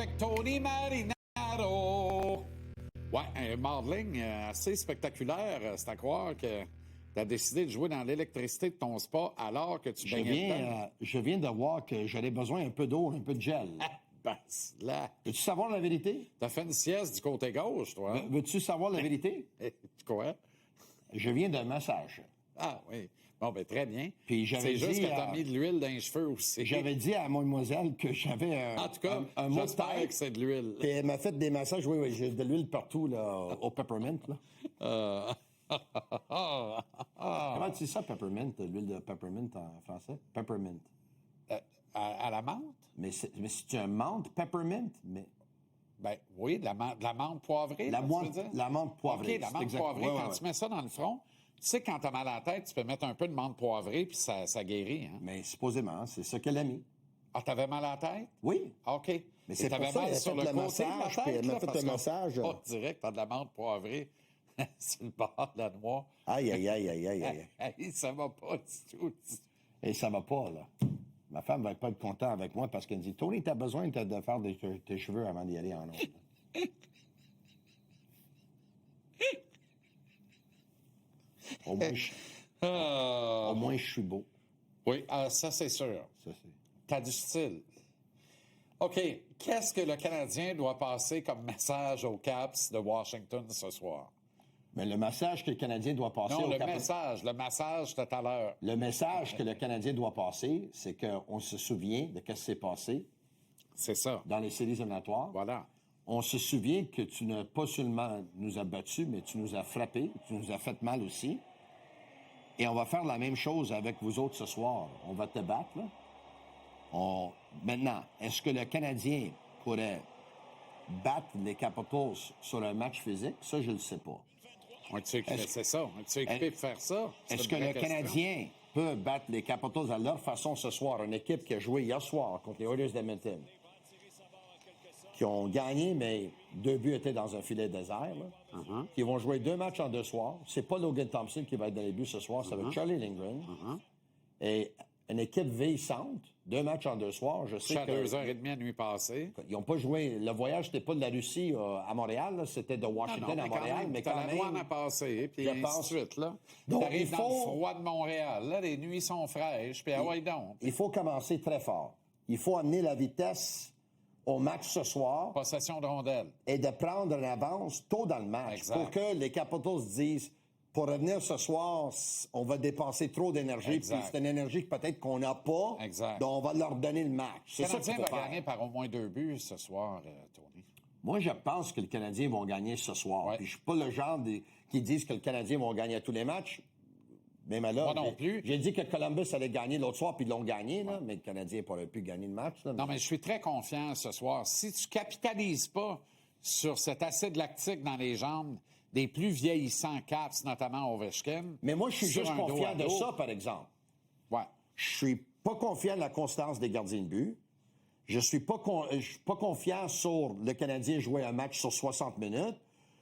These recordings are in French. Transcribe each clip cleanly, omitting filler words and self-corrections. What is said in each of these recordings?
avec Tony Marinaro. Ouais, un modeling assez spectaculaire. C'est à croire que tu as décidé de jouer dans l'électricité de ton spa alors que tu baignais dedans. Je viens de voir que j'avais besoin un peu d'eau, un peu de gel. Ben, là, Veux-tu savoir la vérité? t'as fait une sieste du côté gauche, toi. Hein? Veux-tu savoir la vérité? Quoi? Je viens d'un massage. Ah oui. Bon, ben très bien. Puis j'avais C'est juste dit, que t'as mis de l'huile dans les cheveux aussi. J'avais dit à mademoiselle que j'avais En tout cas, un mot de j'espère tête. que c'est de l'huile. Puis elle m'a fait des massages, oui, j'ai de l'huile partout, là, au peppermint, là. Comment tu dis ça, peppermint, l'huile de peppermint en français? Peppermint. À la menthe? Mais c'est un menthe peppermint? Mais Ben oui, de la menthe poivrée. la là, tu veux dire? menthe poivrée. OK, la c'est menthe exact. poivrée, Ouais, quand ouais. tu mets ça dans le front, tu sais, quand t'as mal à la tête, tu peux mettre un peu de menthe poivrée, puis ça guérit. Hein? Mais supposément, c'est ça qu'elle a mis. Ah, t'avais mal à la tête? Oui. OK. Mais c'est Et t'avais pour ça mal qu'elle a sur fait le le côté de massage, la tête, puis elle m'a là, fait parce le qu'on- massage. Oh, direct, t'as de la menthe poivrée sur le bord de la noix. Aïe, aïe, aïe, aïe, aïe, aïe. Hey, ça va pas du tout. Et ça va pas, là. Ma femme va pas être contente avec moi parce qu'elle me dit, Tony, t'as besoin de faire tes cheveux avant d'y aller en ondes. Au moins, au moins, je suis beau. Oui, ça, c'est sûr. Ça, c'est... T'as du style. OK. Qu'est-ce que le Canadien doit passer comme message aux Caps de Washington ce soir? Mais le message que le Canadien doit passer Non, au le message tout à l'heure. Le message que le Canadien doit passer, c'est qu'on se souvient de ce qui s'est passé C'est ça. dans les séries éliminatoires. Voilà. On se souvient que tu n'as pas seulement nous as battus, mais tu nous as frappés, tu nous as fait mal aussi. Et on va faire la même chose avec vous autres ce soir. On va te battre, là. Maintenant, est-ce que le Canadien pourrait battre les Capitals sur un match physique? Ça, je ne le sais pas. C'est ça. On est équipé pour faire ça? C'est Est-ce une que vraie le question. Canadien peut battre les Capitals à leur façon ce soir? Une équipe qui a joué hier soir contre les Oilers d'Edmonton, qui ont gagné, mais 2 buts étaient dans un filet désert, là. Qui vont jouer 2 matchs en 2 soirs. C'est pas Logan Thompson qui va être dans les buts ce soir, ça va être Charlie Lindgren. Et une équipe vieillissante, 2 matchs en 2 soirs, je sais À que... 2h30 la nuit passée. Ils n'ont pas joué... Le voyage, c'était pas de la Russie à Montréal, là, c'était de Washington à Montréal, mais quand t'as la même... douane à passer, puis je ainsi pense- de suite, là. Donc, T'arrives il dans le faut- froid de Montréal, là, les nuits sont fraîches, puis ah ouais donc. Il faut commencer très fort. Il faut amener la vitesse au match ce soir Possession de rondelle. et de prendre une avance tôt dans le match Exact. pour que les Capitals disent, pour revenir ce soir, on va dépenser trop d'énergie, puis Exact. c'est une énergie que peut-être qu'on n'a pas, Exact. donc on va leur donner le match. C'est Le ça qu'il Canadien faut va faire. gagner par au moins 2 buts ce soir, Tony. Moi, je pense que le Canadien vont gagner ce soir. Ouais. Puis je suis pas le genre qui disent que le Canadien vont gagner à tous les matchs. Même là, Moi non plus. J'ai dit que Columbus allait gagner l'autre soir, puis ils l'ont gagné, là, mais le Canadien n'aurait pu gagner le match. Là, Non, mais je suis très confiant ce soir. Si tu capitalises pas sur cet acide lactique dans les jambes des plus vieillissants Caps, notamment Ovechkin... Mais moi, je suis sur juste un dos confiant à de dos, ça, par exemple. Ouais. Je suis pas confiant de la constance des gardiens de but. Je suis pas confiant sur le Canadien jouer un match sur 60 minutes.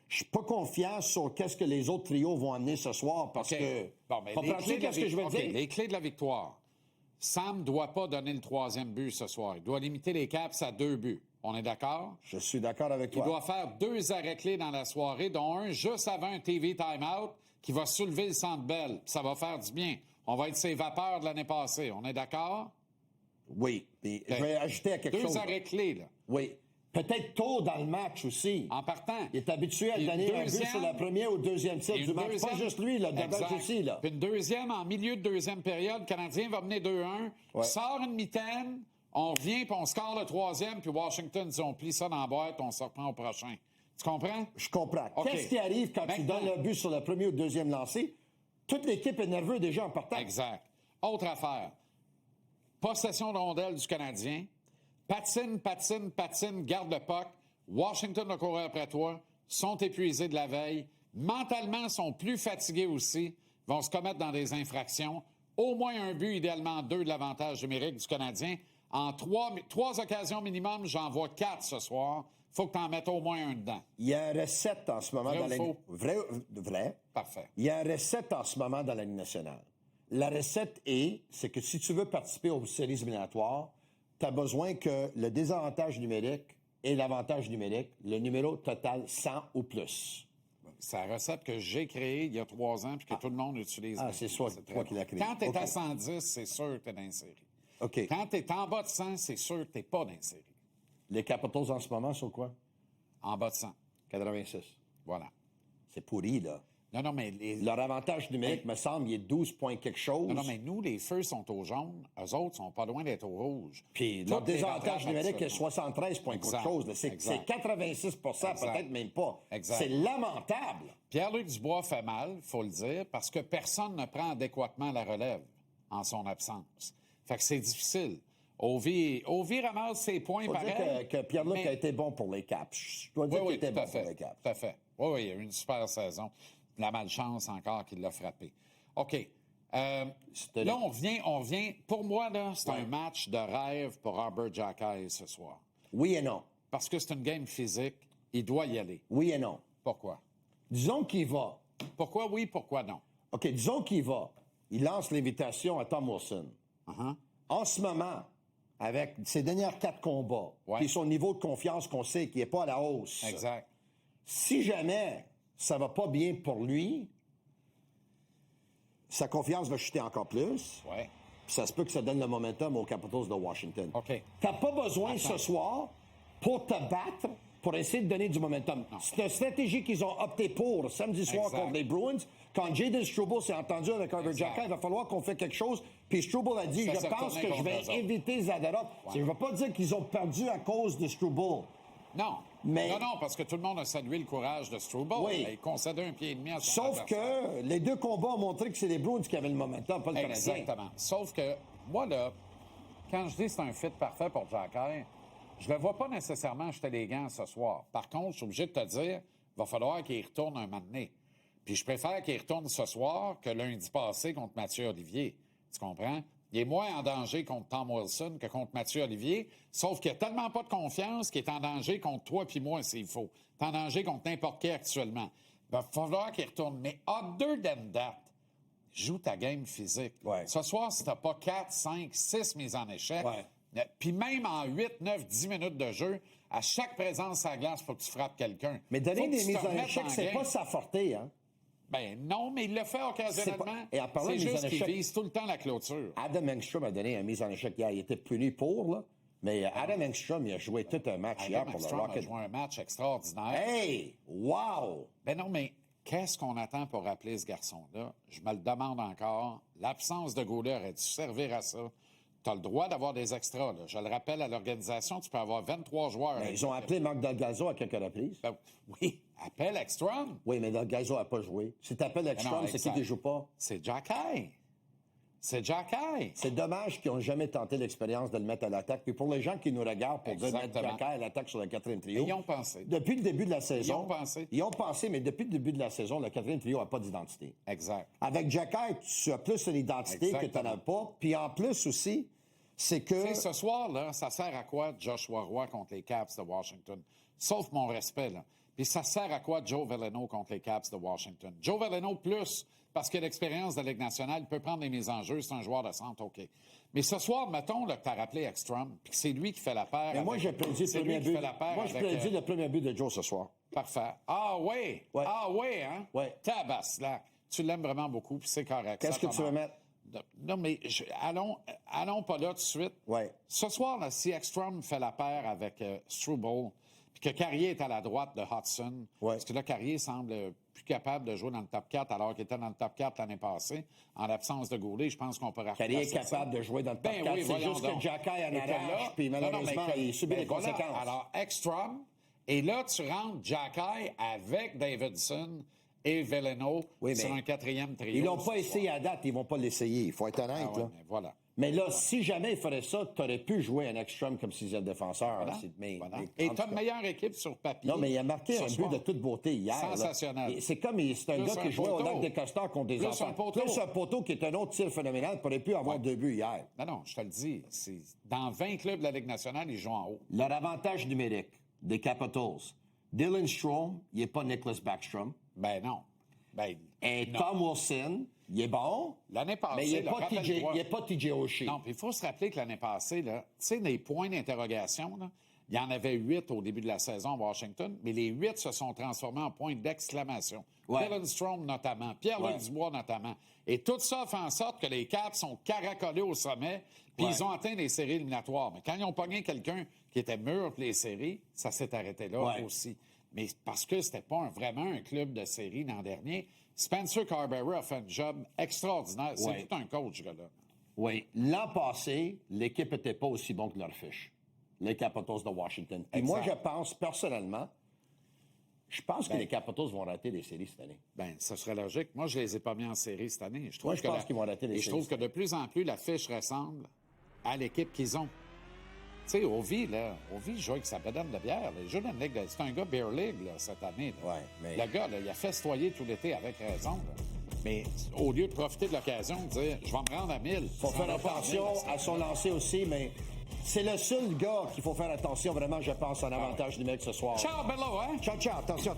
Je suis pas confiant sur qu'est-ce que les autres trios vont amener ce soir parce OK. que... Bon, mais comprends-tu qu'est-ce que je veux OK, dire? les clés de la victoire. Sam ne doit pas donner le 3e but ce soir. Il doit limiter les Caps à 2 buts. On est d'accord? Je suis d'accord avec Il toi. doit faire 2 arrêts clés dans la soirée, dont un juste avant un TV time-out qui va soulever le Centre Bell. Ça va faire du bien. On va être ses vapeurs de l'année passée. On est d'accord? Oui. Puis je vais ajouter à quelque 2 chose. arrêts clés, là. Oui. Peut-être tôt dans le match aussi. En partant. Il est habitué à Puis donner un but deuxième- sur la première ou deuxième tir Et du une match. deuxième- Pas juste lui, là, Exact. Dubas aussi, là. Puis une deuxième, en milieu de deuxième période, le Canadien va mener 2-1, Ouais. sort une mitaine, on revient, puis on score le 3e, puis Washington dit on plie ça dans la boîte, on se reprend au prochain. Tu comprends? Je comprends. OK. Qu'est-ce qui arrive quand tu Maintenant- donnes le but sur le premier ou le deuxième lancé? Toute l'équipe est nerveuse déjà en partant. Exact. Autre affaire. Possession de rondelle du Canadien. Patine, garde le puck. Washington va courir après toi. Sont épuisés de la veille. Mentalement, sont plus fatigués aussi. Vont se commettre dans des infractions. Au moins un but, idéalement 2 de l'avantage numérique du Canadien. En 3 occasions minimum, j'en vois 4 ce soir. Faut que tu en mettes au moins un dedans. Il y a une recette en ce moment Vrai dans ou la faux? Vrai. Parfait. Il y a une recette en ce moment dans la Ligue nationale. La recette c'est que si tu veux participer aux séries éliminatoires, tu as besoin que le désavantage numérique et l'avantage numérique, le numéro total 100 ou plus. C'est la recette que j'ai créée il y a 3 ans puis que tout le monde utilise. Ah, c'est toi qui l'as créée. Quand tu es à OK. 110, c'est sûr que tu es dans une série. OK. Quand tu es en bas de 100, c'est sûr que tu n'es pas dans une série. Les Capitals en ce moment sont quoi? En bas de 100. 86. Voilà. C'est pourri, là. Non, mais Leur avantage numérique, me semble, il est 12 points quelque chose. Non, mais nous, les feux sont au jaune. Eux autres sont pas loin d'être au rouge. Puis leur Toutes les désavantage rattrapent numérique est actuellement. 73 points quelque Exact. chose. Là. C'est Exact. 86 peut-être même pas. Exact. C'est lamentable. Pierre-Luc Dubois fait mal, il faut le dire, parce que personne ne prend adéquatement la relève en son absence. Fait que c'est difficile. Ovi ramasse ses points Faut pareil. dire que Pierre-Luc mais- a été bon pour les Caps. Je dois dire qu'il était bon pour les Caps. Tout à fait. Oui, il a eu une super saison. La malchance encore qui l'a frappé. OK. Là, on revient. Pour moi, là, c'est un match de rêve pour Arbor Xhekaj ce soir. Oui et non. Parce que c'est une game physique. Il doit y aller. Oui et non. Pourquoi? Disons qu'il va. Pourquoi oui, pourquoi non? OK, disons qu'il va. Il lance l'invitation à Tom Wilson. Uh-huh. En ce moment, avec ses dernières 4 combats, Ouais. puis son niveau de confiance qu'on sait qu'il n'est pas à la hausse. Exact. Si jamais ça va pas bien pour lui, sa confiance va chuter encore plus. Oui. Puis ça se peut que ça donne le momentum aux Capitals de Washington. OK. T'as pas besoin ce soir pour te battre, pour essayer de donner du momentum. C'est une stratégie qu'ils ont opté pour samedi soir Exact. contre les Bruins. Quand Jaden Struble s'est entendu avec Arbor Exact. Xhekaj, il va falloir qu'on fait quelque chose. Puis Struble a dit, Ça je s'est pense retourné que je contre vais eux autres. éviter Zadorov. Je ne vais pas dire qu'ils ont perdu à cause de Struble. Non. Mais- Non, parce que tout le monde a salué le courage de Struble. Oui. Il concédait un pied et demi à son Sauf adversaire. que les 2 combats ont montré que c'est les Bruins qui avaient le momentum, pas le Canadien. Exactement. Sauf que, moi, là, quand je dis que c'est un fit parfait pour Xhekaj, je ne le vois pas nécessairement jeter les gants ce soir. Par contre, je suis obligé de te dire, il va falloir qu'il y retourne un moment donné. Puis je préfère qu'il y retourne ce soir que lundi passé contre Mathieu Olivier. Tu comprends? Il est moins en danger contre Tom Wilson que contre Mathieu Olivier, sauf qu'il n'y a tellement pas de confiance qu'il est en danger contre toi puis moi s'il faut. Il est en danger contre n'importe qui actuellement. Il va falloir qu'il retourne. Mais other than that, joue ta game physique. Ouais. Ce soir, si tu n'as pas 4, 5, 6 mises en échec, Ouais. puis même en 8, 9, 10 minutes de jeu, à chaque présence à la glace, il faut que tu frappes quelqu'un. Mais donner Faut que des tu te mises en remettes échec, en c'est game. pas sa forté, hein? Ben non, mais il le fait occasionnellement. C'est pas- et en parlant C'est de mise juste en qu'il échec- vise tout le temps la clôture. Adam Engstrom a donné une mise en échec hier. Il était puni pour, là. Mais Adam Engstrom, il a joué tout un match hier Adam pour le Ekstrom a Rocket. joué un match extraordinaire. Hey! Wow! Ben non, mais qu'est-ce qu'on attend pour rappeler ce garçon-là? Je me le demande encore. L'absence de goaler aurait dû servir à ça. Tu as le droit d'avoir des extras. Là. Je le rappelle à l'organisation, tu peux avoir 23 joueurs. Ben, ils ont appelé Marc Delgado à quelques reprises. Ben, oui, appelle Ekstrom. Oui, mais Delgado n'a pas joué. Si tu appelles Ekstrom, c'est qui exact. qui joue pas? C'est Xhekaj. C'est Xhekaj. C'est dommage qu'ils n'ont jamais tenté l'expérience de le mettre à l'attaque. Puis pour les gens qui nous regardent pour dire mettre Exactement. Xhekaj à l'attaque sur le 4e trio. Ils y ont pensé. Depuis le début de la saison. Ils ont pensé. Ils ont pensé, mais depuis le début de la saison, le 4e trio n'a pas d'identité. Exact. Avec Xhekaj, tu as plus une identité que tu n'en as pas. Puis en plus aussi, c'est que. Tu sais, ce soir-là, ça sert à quoi Joshua Roy contre les Caps de Washington? Sauf mon respect, là. Puis ça sert à quoi Joe Veleno contre les Caps de Washington? Joe Veleno plus, parce qu'il a l'expérience de la Ligue nationale, il peut prendre les mises en jeu, c'est un joueur de centre, OK. Mais ce soir, mettons là, que tu as rappelé Ekstrom, puis que c'est lui qui fait la paire. Mais moi, avec- j'ai prédit le c'est premier lui qui but. fait la paire Moi, je avec, prédis le premier but de Joe ce soir. Parfait. Ah oui! Ouais. Ah oui, hein? Ouais. Tabaslac. Tu l'aimes vraiment beaucoup, puis c'est correct. Qu'est-ce Ça que tu veux t'honore. mettre? Non, mais allons pas là tout de suite. Ouais. Ce soir, là, si Ekstrom fait la paire avec Struble, puis que Carrier est à la droite de Hudson, Ouais. parce que là, Carrier semble plus capable de jouer dans le top 4 alors qu'il était dans le top 4 l'année passée, en l'absence de Goulet, je pense qu'on peut Carrier est replacer ça. capable de jouer dans le top Ben 4. oui, c'est voyons juste donc. que Xhekaj en Et que arrache, là- puis malheureusement, il subit les voilà. conséquences. Alors, Ekstrom, et là, tu rentres Xhekaj avec Davidson et Veleno Oui, sur mais un 4e trio. Ils l'ont ce pas soir. essayé à date, ils vont pas l'essayer. Il faut être honnête. Ah ouais, là. mais voilà. Mais là, si jamais il ferait ça, tu aurais pu jouer un Ekstrom comme sixième défenseur. Voilà. Mais, Voilà. mais- Et en tu as tout une cas. meilleure équipe sur papier. Non, mais il a marqué ce un but soir. de toute beauté hier. là. Sensationnel. Et c'est comme c'est un Plus gars qui un jouait au poteau. lac des Castors contre des Plus enfants. un poteau. Plus un poteau qui est un autre tir phénoménal, aurait pu avoir 2 buts hier. Non, je te le dis. Dans 20 clubs de la Ligue nationale, ils jouent en haut. Leur avantage numérique des Capitals, Dylan Strome, il n'est pas Nicholas Backstrom. Ben non. Ben, Et non. Tom Wilson, il est bon. L'année passée, Mais il n'est là, pas, rappelle-toi- TJ Oshie. Non, puis il faut se rappeler que l'année passée, là, tu sais, les points d'interrogation, là, Il y en avait 8 au début de la saison à Washington, mais les 8 se sont transformés en points d'exclamation. Ouais. Dylan Strome notamment, Pierre-Luc Dubois notamment. Et tout ça fait en sorte que les Caps sont caracolés au sommet, puis ils ont atteint les séries éliminatoires. Mais quand ils ont pogné quelqu'un qui était mûr pour les séries, ça s'est arrêté là aussi. Mais parce que c'était pas vraiment un club de série l'an dernier, Spencer Carberry a fait un job extraordinaire. C'est tout un coach, là. Oui. L'an passé, l'équipe n'était pas aussi bon que leur fiche. Les Capitals de Washington. Et moi, je pense, personnellement, que les Capitals vont rater les séries cette année. Bien, ça serait logique. Moi, je les ai pas mis en série cette année. Je pense qu'ils vont rater les séries. Et je trouve que de plus en plus, la fiche ressemble à l'équipe qu'ils ont. Tu sais, Ovi joue avec sa bedaine de bière. Il joue dans une ligue. C'est un gars Beer League, là, cette année. Là. Ouais, mais... Le gars, là, il a festoyé tout l'été avec raison. Là. Mais au lieu de profiter de l'occasion de dire « je vais me rendre à 1000 », il faut faire attention à son lancer aussi, mais c'est le seul gars qu'il faut faire attention, vraiment, je pense, en avantage numérique ce soir. Ciao, Bello, hein? Ciao, attention.